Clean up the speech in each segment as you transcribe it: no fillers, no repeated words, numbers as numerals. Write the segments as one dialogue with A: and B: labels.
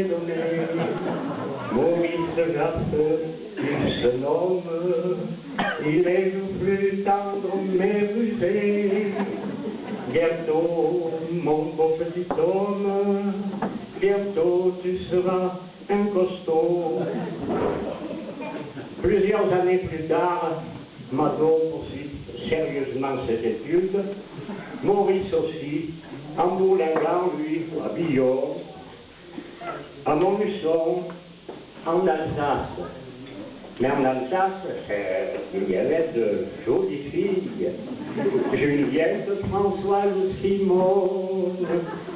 A: m'est donné. Maurice Jaffeux, il se nomme, il est le plus tendre mais rusé. Bientôt, mon beau petit homme, bientôt tu seras un costaud. Plusieurs années plus tard, Mado poursuit sérieusement ses études, Maurice aussi, en bourlinguant, lui, à Billon, à Montluçon, en Alsace. Mais en Alsace, il y avait de jolies filles. Juliette, Françoise, Simone,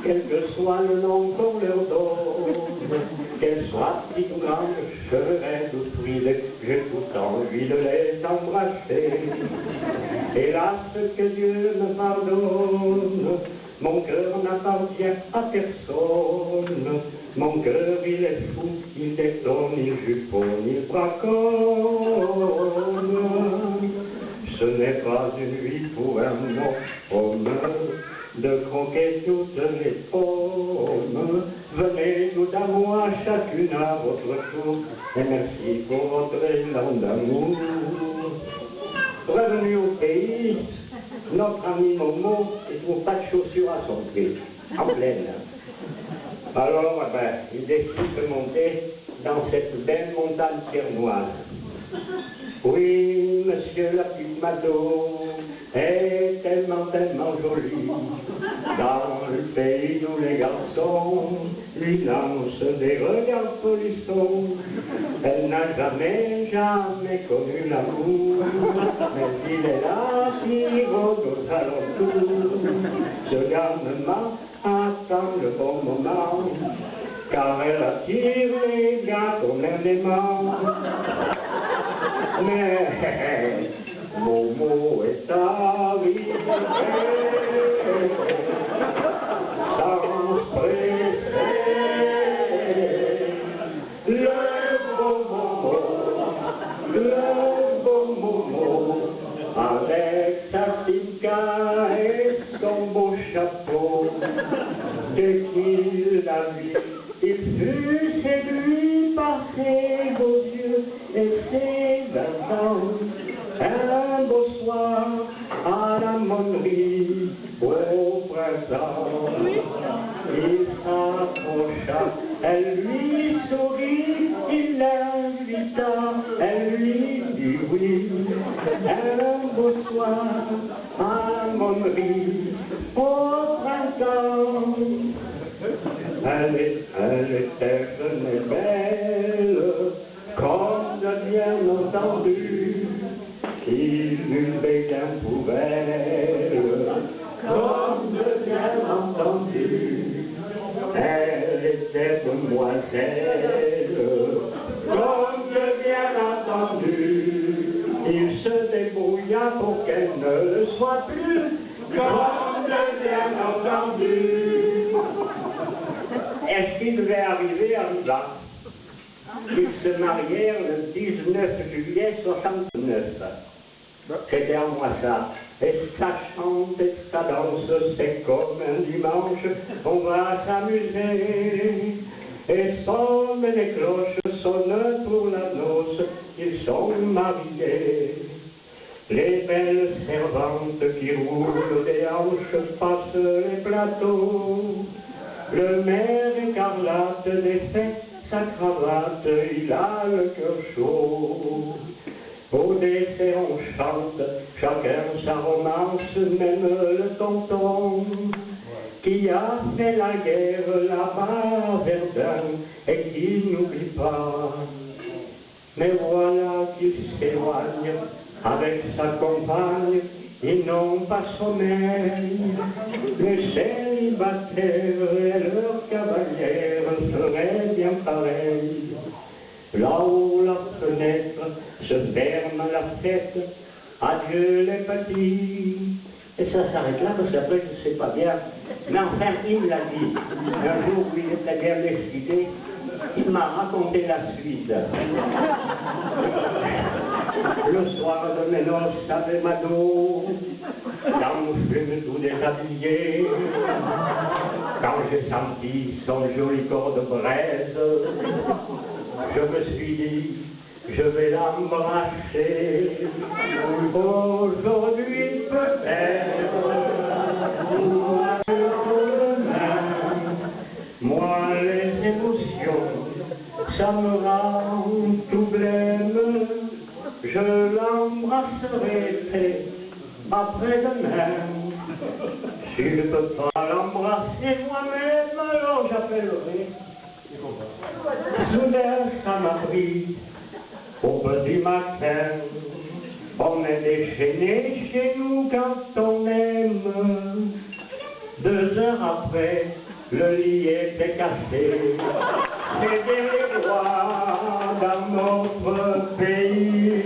A: quel que soit le nom qu'on leur donne, qu'elles soient petites ou grandes, chevreuses ou frisées, j'ai tout envie de les embrasser. Hélas, que Dieu me pardonne, mon cœur n'appartient à personne. Mon cœur, il est fou, il détonne, il juponne, il braconne. Ce n'est pas une vie pour un homme de croquer toutes les pommes. Venez tout à moi, chacune à votre tour, et merci pour votre élan d'amour. Revenu au pays, notre ami Momo ne trouve pas de chaussures à son pied, en pleine. Alors, il décide de monter dans cette belle montagne piernoise. Oui, monsieur, la petite Mado est tellement, tellement jolie. Dans le pays où les garçons lui lancent des regards polissons. Elle n'a jamais, jamais connu l'amour, mais il est là qui rôde aux alentours. Ce garnement attend le bon moment, car elle attire les gars comme un aimant. Mais Momo est arrivé sans presser. Le beau Momo, avec sa finca et son beau chapeau, dès qu'il l'a vu, il fut séduit par ses beaux yeux et ses 20 ans. Un beau soir, à la monnerie, au printemps, il s'approcha, elle lui sourit, il l'invita, elle lui dit oui. Un beau soir, à la monnerie, au printemps, elle était jeune et belle, comme de bien entendu, il buvait bien pour elle, comme de bien entendu. Elle était demoiselle, comme de bien entendu. Il se débrouilla pour qu'elle ne le soit plus, comme de bien entendu. Et ce qui devait arriver arriva. Ils se marièrent le 19 juillet 69. C'était en moi ça. Et ça chante et ça danse, c'est comme un dimanche, on va s'amuser. Et sonnent les cloches, sonnent pour la noce, ils sont mariés. Les belles servantes qui roulent des hanches passent les plateaux. Le maire écarlate défait sa cravate, il a le cœur chaud. Au dessert on chante, chacun sa romance, même le tonton qui a fait la guerre là-bas à Verdun et qui n'oublie pas. Mais voilà qu'il s'éloigne avec sa compagne, ils n'ont pas sommeil. Les célibataires et leurs cavalières feraient bien pareil. Là-haut la fenêtre se ferme la fête, adieu les petits. Et ça s'arrête là parce qu'après je ne sais pas bien. Mais enfin il me l'a dit. Un jour où il était bien excité, il m'a raconté la suite. Le soir de mes noces avec Mado, quand nous fûmes tout déshabillés, quand j'ai senti son joli corps de braise, je me suis dit, je vais l'embrasser. Aujourd'hui peut-être, ou demain, moi les émotions, ça me rend tout blême. Je l'embrasserai après-demain. Si je ne peux pas l'embrasser moi-même, alors j'appellerai. Soudain, ça m'a pris au petit matin. On est déchaîné chez nous quand on aime. 2 heures après, le lit était cassé. C'était les rois dans notre pays.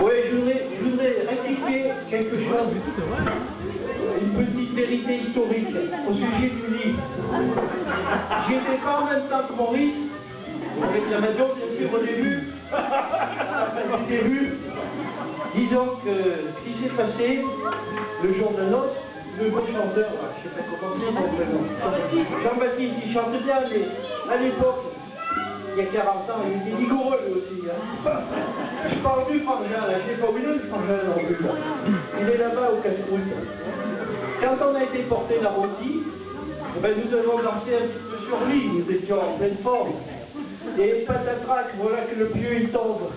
B: Oui, je voudrais rectifier quelque chose, une petite vérité historique au sujet du livre. J'étais pas en même temps que Maurice, avec la Mado, bien sûr, au début. Du début, disons que ce qui s'est passé le jour de noces, le beau chanteur, je sais pas comment dire son prénom, Jean-Baptiste, il chante bien, mais à l'époque, il y a 40 ans, il était vigoureux lui aussi. Hein. Je parle du frangin, là, je n'ai pas oublié le frangin non plus. Là. Il est là-bas au casse-croûte. Quand on a été porté la rôtie, ben, nous avons dansé un petit peu sur lui, nous étions en pleine forme. Et patatrac, voilà que le pieu il tombe.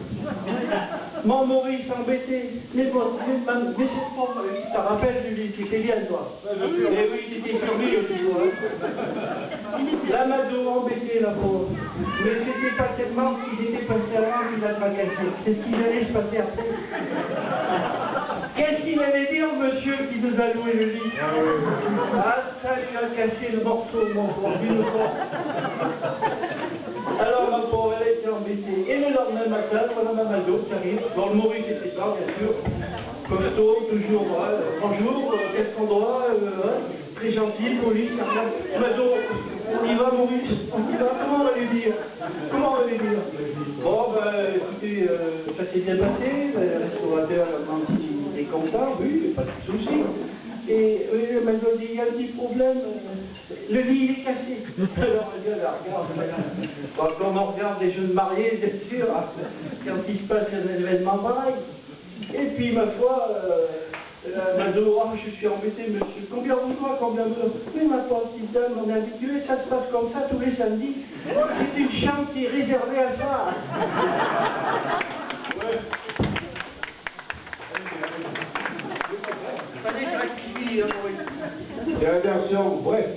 B: Mon Maurice embêté, mais cette forme, ça rappelle Julie, c'était bien toi. Et oui, c'était sur lui aussi, la Mado embêté, la pauvre. Mais c'était pas tellement qu'il était passé avant qu'il a tracassé. C'est ce qu'il allait se passer après. Qu'est-ce qu'il allait dire, monsieur, qui nous a loué le lit? Ah, ça lui a cassé le morceau, mon pauvre, d'une force. Alors, ma pauvre, elle était embêtée. Et le lendemain matin, voilà ma Mado qui arrive. Bon, le Maurice était là, bien sûr. Costaud, toujours, bonjour, qu'est-ce qu'on doit, très gentil, poli, sympa. Mado, on y va, Maurice, on y va, comment on va lui dire? Comment on va lui dire? Bon, ben, écoutez, ça s'est bien passé, le restaurateur m'a dit qu'il était content, oui, pas de souci. Et oui, Mado dit, il y a un petit problème, le lit est cassé. Alors, elle dit, regarde, bon, comme on regarde des jeunes mariés, bien sûr, quand il se passe un événement pareil. Et puis, ma foi, Mado, oh, je suis embêté, monsieur. Combien vous doit, combien me... Oui, ma pauvre petite dame, on est habitué, ça se passe comme ça tous les samedis. C'est une chambre qui est réservée à ça. Ouais. Fallait que je rectifie, Maurice.
A: Et attention, ouais.